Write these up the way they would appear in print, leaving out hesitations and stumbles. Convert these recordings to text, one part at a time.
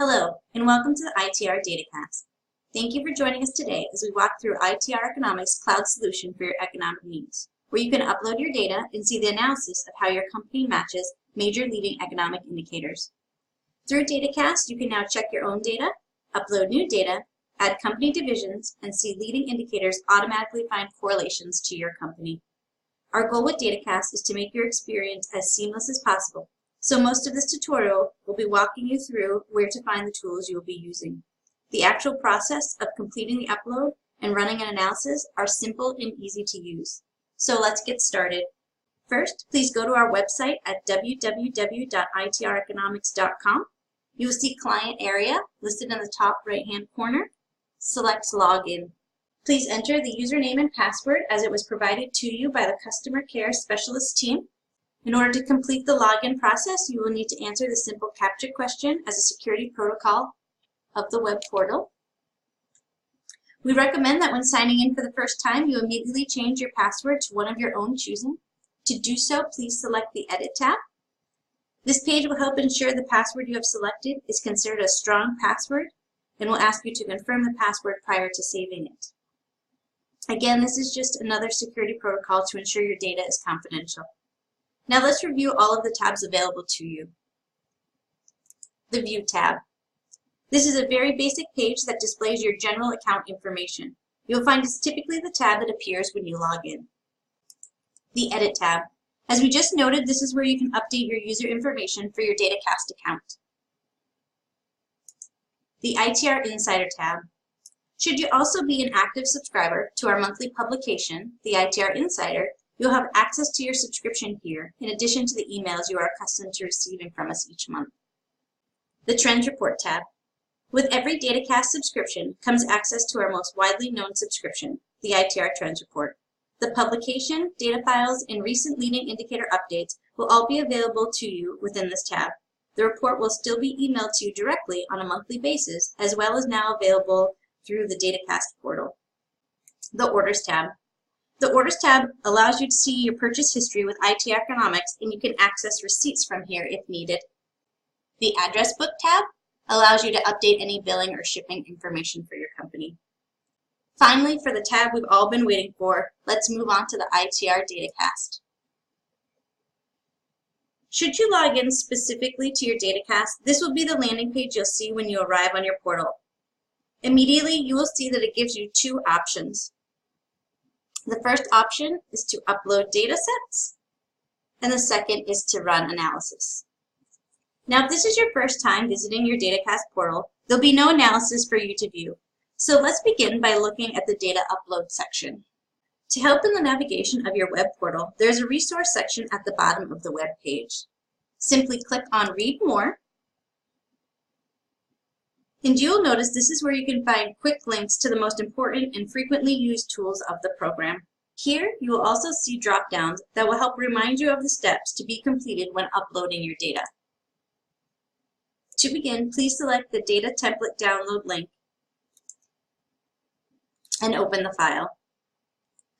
Hello, and welcome to the ITR DataCast. Thank you for joining us today as we walk through ITR Economics' cloud solution for your economic needs, where you can upload your data and see the analysis of how your company matches major leading economic indicators. Through DataCast, you can now check your own data, upload new data, add company divisions, and see leading indicators automatically find correlations to your company. Our goal with DataCast is to make your experience as seamless as possible. So most of this tutorial will be walking you through where to find the tools you will be using. The actual process of completing the upload and running an analysis are simple and easy to use. So let's get started. First, please go to our website at www.itreconomics.com. You will see Client Area listed in the top right-hand corner. Select Login. Please enter the username and password as it was provided to you by the Customer Care Specialist team. In order to complete the login process, you will need to answer the simple CAPTCHA question as a security protocol of the web portal. We recommend that when signing in for the first time, you immediately change your password to one of your own choosing. To do so, please select the Edit tab. This page will help ensure the password you have selected is considered a strong password and will ask you to confirm the password prior to saving it. Again, this is just another security protocol to ensure your data is confidential. Now let's review all of the tabs available to you. The View tab. This is a very basic page that displays your general account information. You'll find it's typically the tab that appears when you log in. The Edit tab. As we just noted, this is where you can update your user information for your DataCast account. The ITR Insider tab. Should you also be an active subscriber to our monthly publication, the ITR Insider, you'll have access to your subscription here, in addition to the emails you are accustomed to receiving from us each month. The Trends Report tab. With every DataCast subscription comes access to our most widely known subscription, the ITR Trends Report. The publication, data files, and recent leading indicator updates will all be available to you within this tab. The report will still be emailed to you directly on a monthly basis, as well as now available through the DataCast portal. The Orders tab. The Orders tab allows you to see your purchase history with ITR Economics, and you can access receipts from here if needed. The Address Book tab allows you to update any billing or shipping information for your company. Finally, for the tab we've all been waiting for, let's move on to the ITR DataCast. Should you log in specifically to your DataCast, this will be the landing page you'll see when you arrive on your portal. Immediately, you will see that it gives you two options. The first option is to upload data sets, and the second is to run analysis. Now, if this is your first time visiting your DataCast portal, there'll be no analysis for you to view. So let's begin by looking at the data upload section. To help in the navigation of your web portal, there's a resource section at the bottom of the web page. Simply click on Read More, and you'll notice this is where you can find quick links to the most important and frequently used tools of the program. Here, you will also see drop-downs that will help remind you of the steps to be completed when uploading your data. To begin, please select the Data Template Download link and open the file.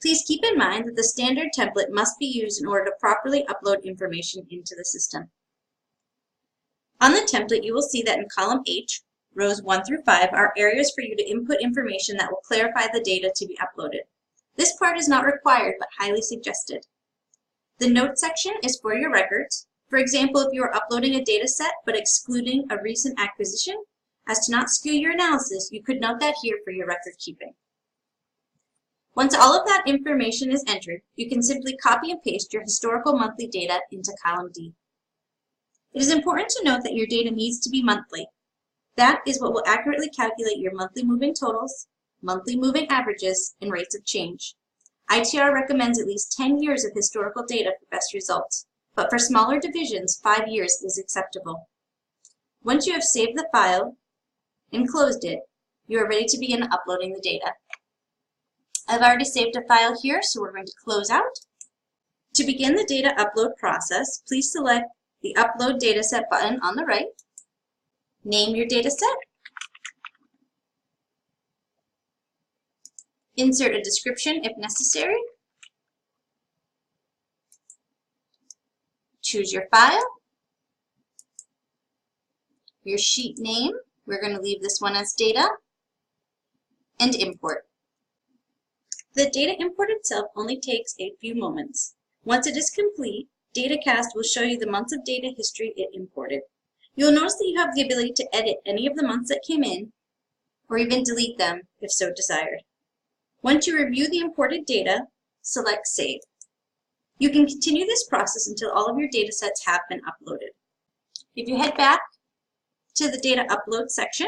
Please keep in mind that the standard template must be used in order to properly upload information into the system. On the template, you will see that in column H, rows 1 through 5 are areas for you to input information that will clarify the data to be uploaded. This part is not required but highly suggested. The Notes section is for your records. For example, if you are uploading a data set but excluding a recent acquisition, as to not skew your analysis, you could note that here for your record keeping. Once all of that information is entered, you can simply copy and paste your historical monthly data into column D. It is important to note that your data needs to be monthly. That is what will accurately calculate your monthly moving totals, monthly moving averages, and rates of change. ITR recommends at least 10 years of historical data for best results, but for smaller divisions, 5 years is acceptable. Once you have saved the file and closed it, you are ready to begin uploading the data. I've already saved a file here, so we're going to close out. To begin the data upload process, please select the Upload Dataset button on the right. Name your dataset. Insert a description if necessary. Choose your file, your sheet name, We're going to leave this one as data and import. The data import itself only takes a few moments. Once it is complete, DataCast will show you the months of data history it imported. You'll notice that you have the ability to edit any of the months that came in, or even delete them if so desired. Once you review the imported data, select Save. You can continue this process until all of your data sets have been uploaded. If you head back to the data upload section,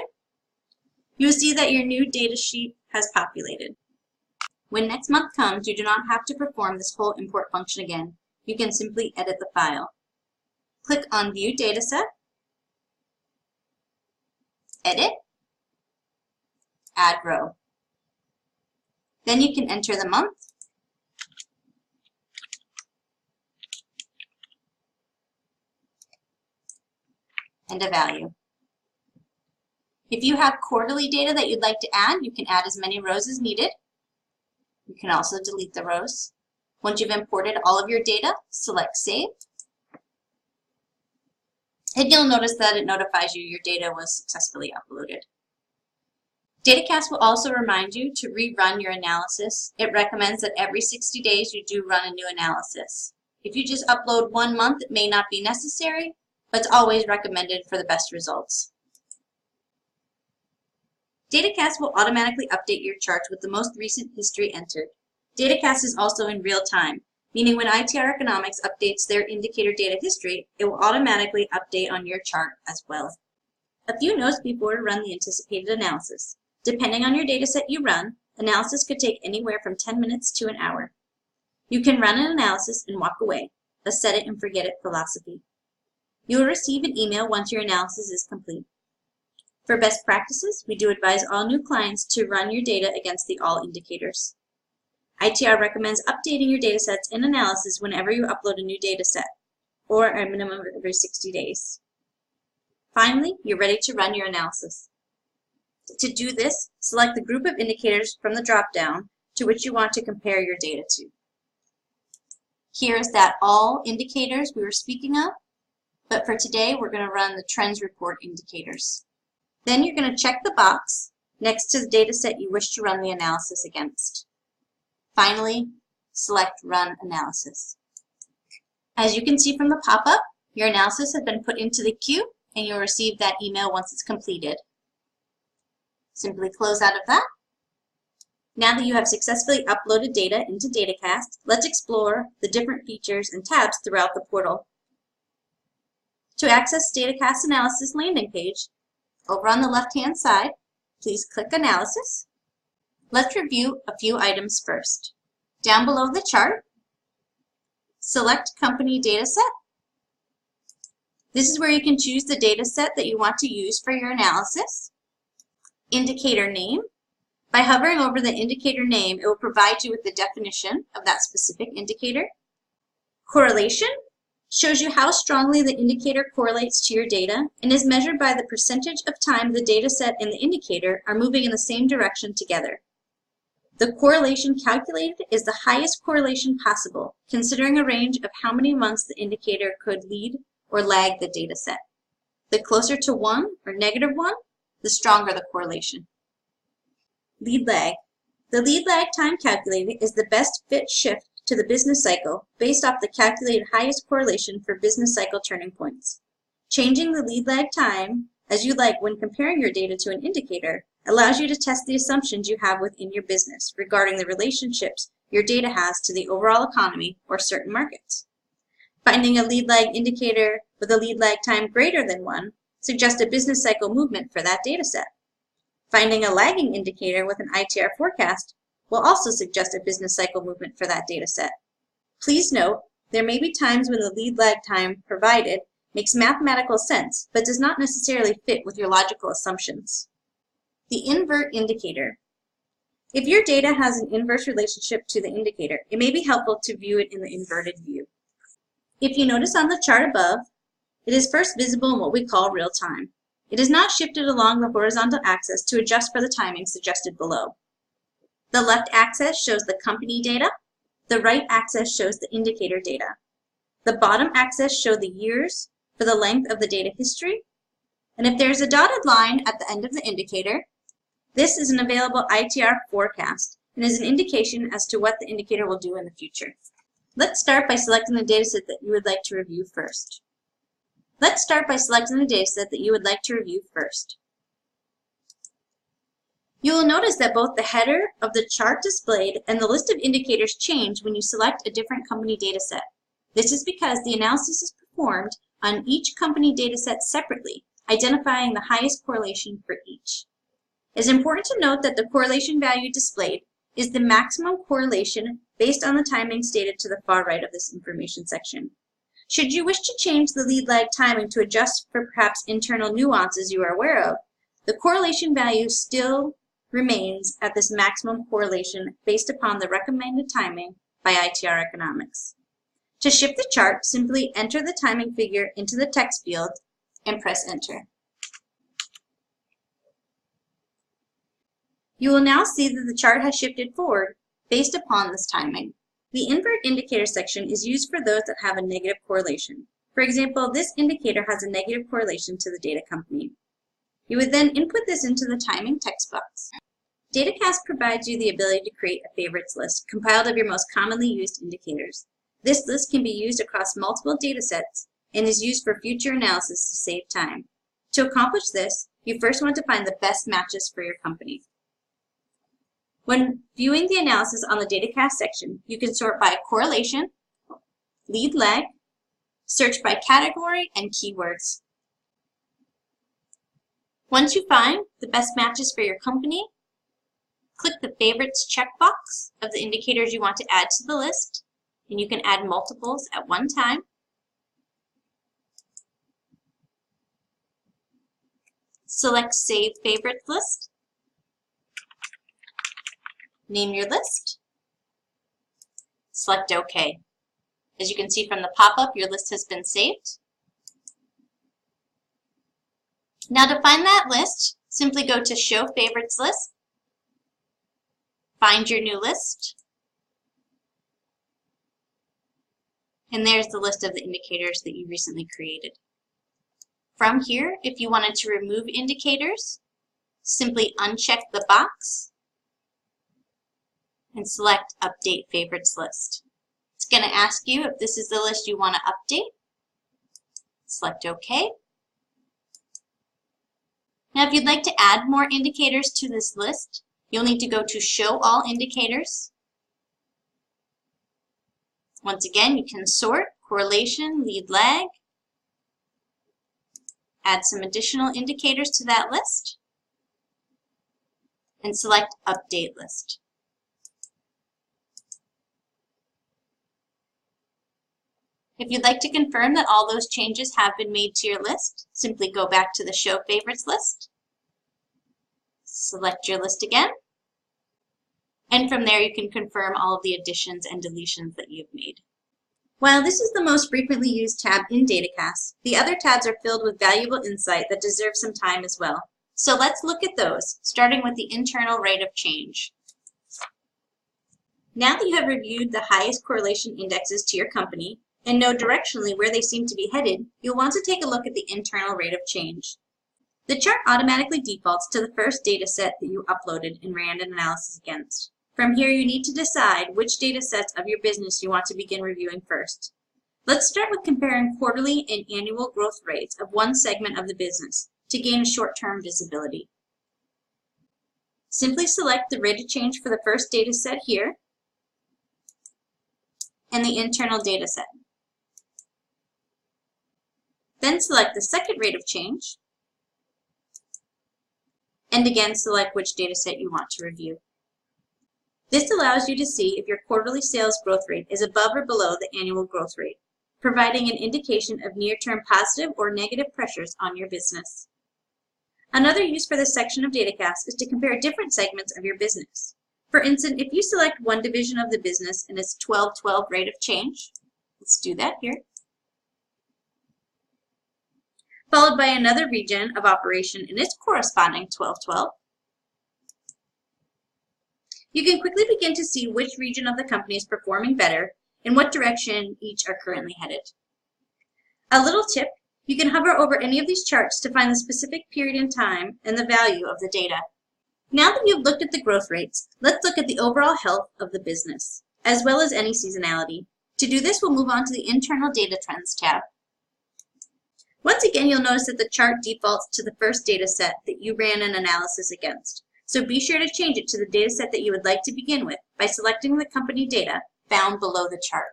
you'll see that your new data sheet has populated. When next month comes, you do not have to perform this whole import function again. You can simply edit the file. Click on View Dataset, Edit, Add Row. Then you can enter the month, and a value. If you have quarterly data that you'd like to add, you can add as many rows as needed. You can also delete the rows. Once you've imported all of your data, select Save. And you'll notice that it notifies you your data was successfully uploaded. DataCast will also remind you to rerun your analysis. It recommends that every 60 days you do run a new analysis. If you just upload 1 month, it may not be necessary, but it's always recommended for the best results. DataCast will automatically update your charts with the most recent history entered. DataCast is also in real time, meaning when ITR Economics updates their indicator data history, it will automatically update on your chart as well. A few notes before we run the anticipated analysis. Depending on your dataset you run, analysis could take anywhere from 10 minutes to an hour. You can run an analysis and walk away, a set it and forget it philosophy. You will receive an email once your analysis is complete. For best practices, we do advise all new clients to run your data against the all indicators. ITR recommends updating your datasets and analysis whenever you upload a new dataset, or a minimum of every 60 days. Finally, you're ready to run your analysis. To do this, select the group of indicators from the drop-down to which you want to compare your data to. Here is that all indicators we were speaking of, but for today we're going to run the trends report indicators. Then you're going to check the box next to the dataset you wish to run the analysis against. Finally, select Run Analysis. As you can see from the pop-up, your analysis has been put into the queue and you'll receive that email once it's completed. Simply close out of that. Now that you have successfully uploaded data into DataCast, let's explore the different features and tabs throughout the portal. To access DataCast Analysis landing page, over on the left-hand side, please click Analysis. Let's review a few items first. Down below the chart, select Company Dataset. This is where you can choose the dataset that you want to use for your analysis. Indicator name. By hovering over the indicator name, it will provide you with the definition of that specific indicator. Correlation shows you how strongly the indicator correlates to your data and is measured by the percentage of time the dataset and the indicator are moving in the same direction together. The correlation calculated is the highest correlation possible, considering a range of how many months the indicator could lead or lag the dataset. The closer to 1 or -1, the stronger the correlation. Lead lag. The lead lag time calculated is the best fit shift to the business cycle based off the calculated highest correlation for business cycle turning points. Changing the lead lag time as you like when comparing your data to an indicator allows you to test the assumptions you have within your business regarding the relationships your data has to the overall economy or certain markets. Finding a lead lag indicator with a lead lag time greater than 1 suggests a business cycle movement for that dataset. Finding a lagging indicator with an ITR forecast will also suggest a business cycle movement for that dataset. Please note, there may be times when the lead lag time provided makes mathematical sense, but does not necessarily fit with your logical assumptions. The invert indicator. If your data has an inverse relationship to the indicator, it may be helpful to view it in the inverted view. If you notice on the chart above, it is first visible in what we call real time. It is not shifted along the horizontal axis to adjust for the timing suggested below. The left axis shows the company data. The right axis shows the indicator data. The bottom axis shows the years for the length of the data history. And if there's a dotted line at the end of the indicator, this is an available ITR forecast and is an indication as to what the indicator will do in the future. Let's start by selecting the dataset that you would like to review first. You will notice that both the header of the chart displayed and the list of indicators change when you select a different company dataset. This is because the analysis is performed on each company dataset separately, identifying the highest correlation for each. It is important to note that the correlation value displayed is the maximum correlation based on the timing stated to the far right of this information section. Should you wish to change the lead lag timing to adjust for perhaps internal nuances you are aware of, the correlation value still remains at this maximum correlation based upon the recommended timing by ITR Economics. To shift the chart, simply enter the timing figure into the text field and press enter. You will now see that the chart has shifted forward based upon this timing. The invert indicator section is used for those that have a negative correlation. For example, this indicator has a negative correlation to the data company. You would then input this into the timing text box. DataCast provides you the ability to create a favorites list compiled of your most commonly used indicators. This list can be used across multiple datasets and is used for future analysis to save time. To accomplish this, you first want to find the best matches for your company. When viewing the analysis on the DataCast section, you can sort by correlation, lead lag, search by category, and keywords. Once you find the best matches for your company, click the Favorites checkbox of the indicators you want to add to the list, and you can add multiples at one time. Select Save Favorites List. Name your list. Select OK. As you can see from the pop-up, your list has been saved. Now to find that list, simply go to Show Favorites List, find your new list, and there's the list of the indicators that you recently created. From here, if you wanted to remove indicators, simply uncheck the box and select Update Favorites List. It's going to ask you if this is the list you want to update. Select OK. Now if you'd like to add more indicators to this list, you'll need to go to Show All Indicators. Once again, you can sort, correlation, lead lag, add some additional indicators to that list, and select Update List. If you'd like to confirm that all those changes have been made to your list, simply go back to the Show Favorites list, select your list again, and from there you can confirm all of the additions and deletions that you've made. While this is the most frequently used tab in DataCast, the other tabs are filled with valuable insight that deserve some time as well. So let's look at those, starting with the internal rate of change. Now that you have reviewed the highest correlation indexes to your company, and know directionally where they seem to be headed, you'll want to take a look at the internal rate of change. The chart automatically defaults to the first data set that you uploaded and ran an analysis against. From here, you need to decide which data sets of your business you want to begin reviewing first. Let's start with comparing quarterly and annual growth rates of one segment of the business to gain a short-term visibility. Simply select the rate of change for the first data set here and the internal data set. Then select the second rate of change, and again select which data set you want to review. This allows you to see if your quarterly sales growth rate is above or below the annual growth rate, providing an indication of near-term positive or negative pressures on your business. Another use for this section of DataCast is to compare different segments of your business. For instance, if you select one division of the business and its 12-12 rate of change, let's do that here, followed by another region of operation in its corresponding 12-12. You can quickly begin to see which region of the company is performing better and what direction each are currently headed. A little tip, You can hover over any of these charts to find the specific period in time and the value of the data. Now that you've looked at the growth rates, let's look at the overall health of the business, as well as any seasonality. To do this, we'll move on to the Internal Data Trends tab. Once again, you'll notice that the chart defaults to the first data set that you ran an analysis against. So be sure to change it to the data set that you would like to begin with by selecting the company data found below the chart.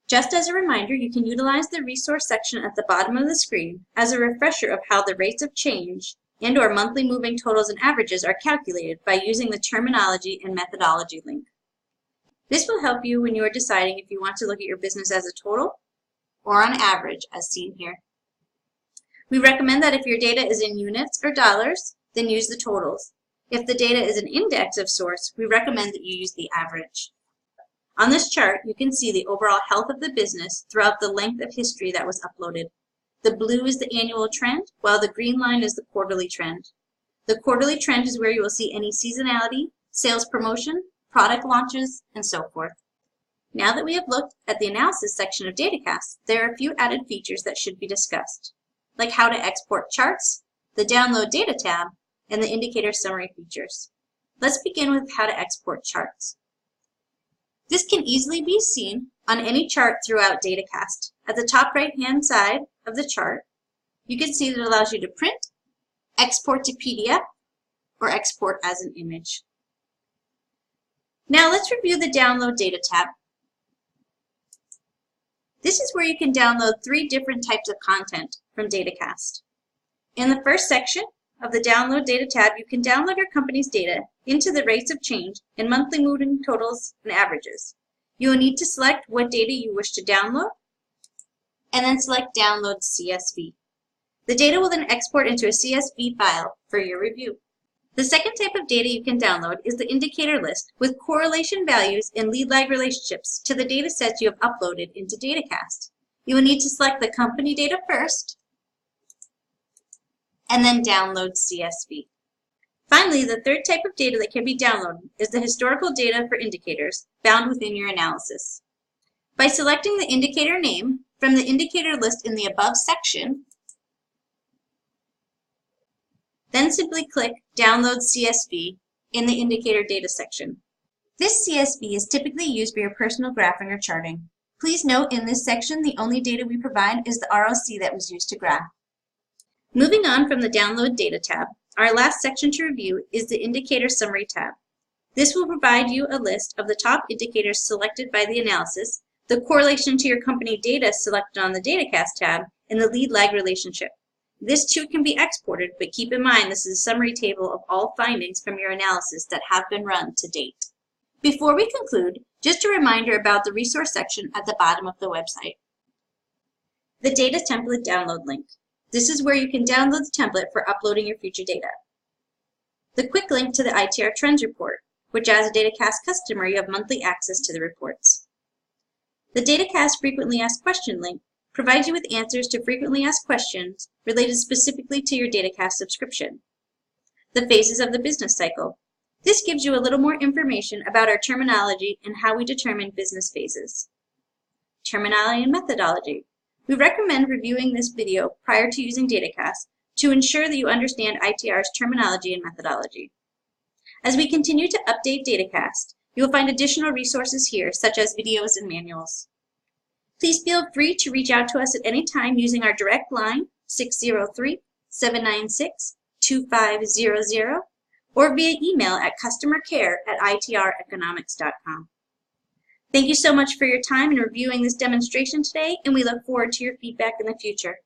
Just as a reminder, you can utilize the resource section at the bottom of the screen as a refresher of how the rates of change and/or monthly moving totals and averages are calculated by using the terminology and methodology link. This will help you when you are deciding if you want to look at your business as a total or on average, as seen here. We recommend that if your data is in units or dollars, then use the totals. If the data is an index of sorts, we recommend that you use the average. On this chart, you can see the overall health of the business throughout the length of history that was uploaded. The blue is the annual trend, while the green line is the quarterly trend. The quarterly trend is where you will see any seasonality, sales promotion, product launches, and so forth. Now that we have looked at the analysis section of DataCast, there are a few added features that should be discussed, like how to export charts, the Download Data tab, and the indicator summary features. Let's begin with how to export charts. This can easily be seen on any chart throughout DataCast. At the top right-hand side of the chart, you can see that it allows you to print, export to PDF, or export as an image. Now let's review the Download Data tab. This is where you can download 3 different types of content from DataCast. In the first section of the Download Data tab, you can download your company's data into the rates of change in monthly moving totals and averages. You will need to select what data you wish to download, and then select Download CSV. The data will then export into a CSV file for your review. The second type of data you can download is the indicator list with correlation values and lead lag relationships to the data sets you have uploaded into DataCast. You will need to select the company data first, and then download CSV. Finally, the third type of data that can be downloaded is the historical data for indicators found within your analysis. By selecting the indicator name from the indicator list in the above section, then simply click Download CSV in the indicator data section. This CSV is typically used for your personal graphing or charting. Please note in this section, the only data we provide is the ROC that was used to graph. Moving on from the Download Data tab, our last section to review is the Indicator Summary tab. This will provide you a list of the top indicators selected by the analysis, the correlation to your company data selected on the DataCast tab, and the lead lag relationship. This too can be exported, but keep in mind this is a summary table of all findings from your analysis that have been run to date. Before we conclude, just a reminder about the resource section at the bottom of the website. The Data Template Download link. This is where you can download the template for uploading your future data. The quick link to the ITR Trends Report, which as a DataCast customer, you have monthly access to the reports. The DataCast Frequently Asked Question link provides you with answers to frequently asked questions related specifically to your DataCast subscription. The Phases of the Business Cycle. This gives you a little more information about our terminology and how we determine business phases. Terminology and Methodology. We recommend reviewing this video prior to using DataCast to ensure that you understand ITR's terminology and methodology. As we continue to update DataCast, you will find additional resources here, such as videos and manuals. Please feel free to reach out to us at any time using our direct line, 603-796-2500, or via email at customercare@itraeconomics.com. Thank you so much for your time in reviewing this demonstration today, and we look forward to your feedback in the future.